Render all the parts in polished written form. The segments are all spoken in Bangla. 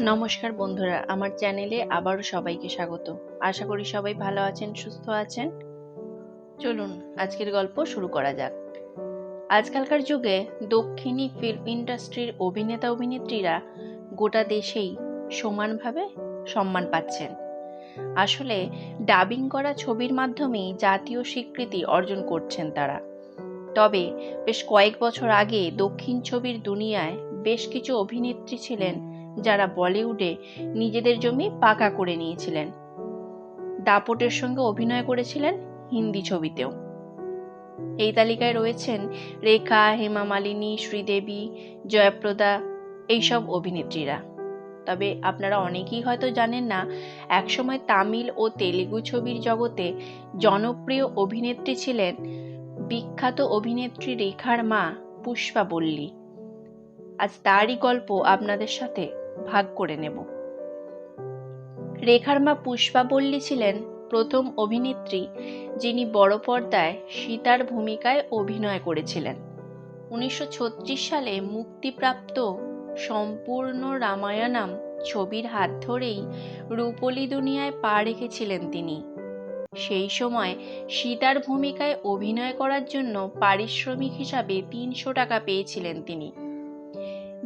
নমস্কার বন্ধুরা, আমার চ্যানেলে আবারও সবাইকে স্বাগত। আশা করি সবাই ভালো আছেন, সুস্থ আছেন। চলুন আজকের গল্প শুরু করা যাক। আজকালকার যুগে দক্ষিণী ফিল্ম ইন্ডাস্ট্রির অভিনেতা অভিনেত্রীরা গোটা দেশেই সমানভাবে সম্মান পাচ্ছেন। আসলে ডাবিং করা ছবির মাধ্যমেই জাতীয় স্বীকৃতি অর্জন করছেন তারা। তবে বেশ কয়েক বছর আগে দক্ষিণ ছবির দুনিয়ায় বেশ কিছু অভিনেত্রী ছিলেন যারা বলিউডে নিজেদের জমি পাকা করে নিয়েছিলেন। দাপটের সঙ্গে অভিনয় করেছিলেন হিন্দি ছবিতেও। এই তালিকায় রয়েছেন রেখা, হেমা মালিনী, শ্রীদেবী, জয়প্রদা, এইসব অভিনেত্রীরা। তবে আপনারা অনেকেই হয়তো জানেন না, একসময় তামিল ও তেলেগু ছবির জগতে জনপ্রিয় অভিনেত্রী ছিলেন বিখ্যাত অভিনেত্রী রেখার মা পুষ্পা বল্লী। আজ তারই গল্প আপনাদের সাথে ভাগ করে নেব। রেখার মা পুষ্পা বল্লী ছিলেন প্রথম অভিনেত্রী যিনি বড় পর্দায় সীতার ভূমিকায় অভিনয় করেছিলেন। 1936 সালে মুক্তিপ্রাপ্ত সম্পূর্ণ রামায়ণম ছবির হাত ধরেই রূপলী দুনিয়ায় পা রেখেছিলেন তিনি। সেই সময় সীতার ভূমিকায় অভিনয় করার জন্য পারিশ্রমিক হিসাবে 300 টাকা পেয়েছিলেন তিনি।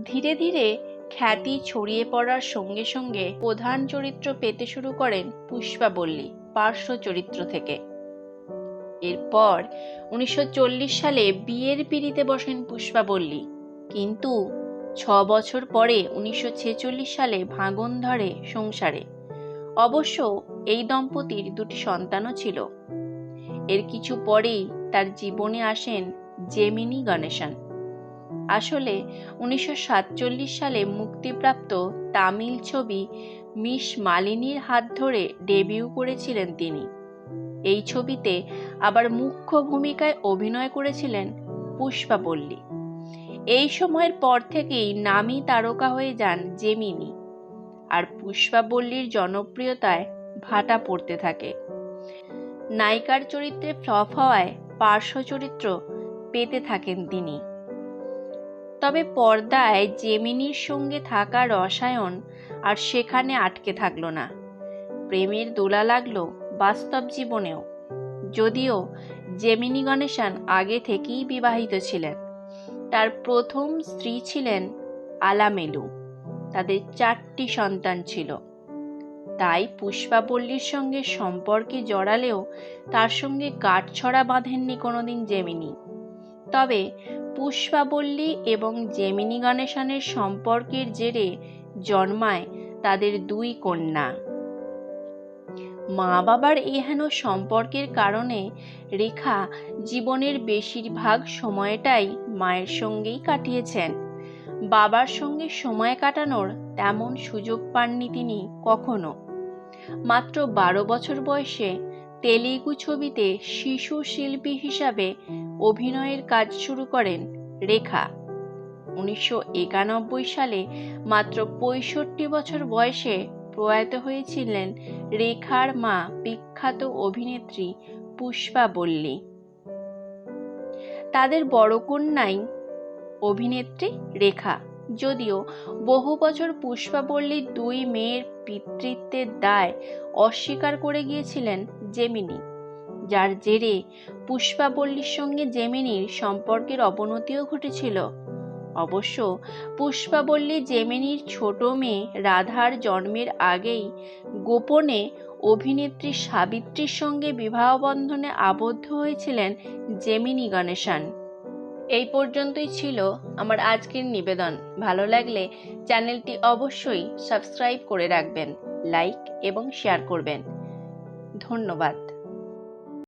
ধীরে ধীরে খ্যাতি ছড়িয়ে পড়ার সঙ্গে সঙ্গে প্রধান চরিত্র পেতে শুরু করেন পুষ্পা বল্লী পার্শ্ব চরিত্র থেকে। এরপর 1940 সালে বিয়ের পিঁড়িতে বসেন পুষ্পা বল্লী, কিন্তু 6 বছর পরে 1946 সালে ভাঙন ধরে সংসারে। অবশ্য এই দম্পতির 2টি সন্তানও ছিল। এর কিছু পরেই তার জীবনে আসেন জেমিনি গণেশন। আসলে 1947 সালে মুক্তিপ্রাপ্ত তামিল ছবি মিস মালিনীর হাত ধরে ডেবিউ করেছিলেন তিনি। এই ছবিতে আবার মুখ্য ভূমিকায় অভিনয় করেছিলেন পুষ্পা বল্লী। এই সময়ের পর থেকেই নামী তারকা হয়ে যান জেমিনি, আর পুষ্পা বল্লীর জনপ্রিয়তায় ভাটা পড়তে থাকে। নায়িকার চরিত্রে ফ্লপ হওয়ায় পার্শ্ব চরিত্র পেতে থাকেন তিনি। তবে পর্দায় জেমিনির সঙ্গে থাকা রসায়ন আর সেখানে আটকে থাকলো না। প্রেমের দোলা লাগলো বাস্তব জীবনেও। যদিও জেমিনি গণেশন আগে থেকেই বিবাহিত ছিলেন। তার প্রথম স্ত্রী ছিলেন আলামেলু। তাদের 4টি সন্তান ছিল। তাই পুষ্পা বল্লীর সঙ্গে সম্পর্কে জড়ালেও তার সঙ্গে গাঁটছড়া বাঁধেননি কোনোদিন জেমিনি। তবে পুষ্পা বল্লী এবং জেমিনি গণেশনের সম্পর্কের জেরে জন্মায় তাদের 2 কন্যা। মা বাবার এহেন সম্পর্কের কারণে রেখা জীবনের বেশিরভাগ সময়টাই মায়ের সঙ্গেই কাটিয়েছেন। বাবার সঙ্গে সময় কাটানোর তেমন সুযোগ পাননি তিনি কখনো। মাত্র 12 বছর বয়সে তেলেগু ছবিতে শিশু শিল্পী হিসাবে অভিনয়ের কাজ শুরু করেন রেখা। 1991 সালে মাত্র 65 বছর বয়সে প্রয়াত হয়েছিলেন রেখার মা বিখ্যাত অভিনেত্রী পুষ্পা বল্লী। তাদের বড় কন্যাই অভিনেত্রী রেখা। যদিও বহু বছর পুষ্পা বল্লীর 2 মেয়ের পিতৃত্বের দায় অস্বীকার করে গিয়েছিলেন জেমিনি, যার জেরে পুষ্পা বল্লীর সঙ্গে জেমিনির সম্পর্কের অবনতিও ঘটেছিল। অবশ্য পুষ্পা বল্লী জেমিনির ছোট মেয়ে রাধার জন্মের আগেই গোপনে অভিনেত্রী সাবিত্রীর সঙ্গে বিবাহ বন্ধনে আবদ্ধ হয়েছিলেন জেমিনি গণেশন। এই পর্যন্তই ছিল আমার আজকের নিবেদন। ভালো লাগলে চ্যানেলটি অবশ্যই সাবস্ক্রাইব করে রাখবেন, লাইক এবং শেয়ার করবেন। ধন্যবাদ।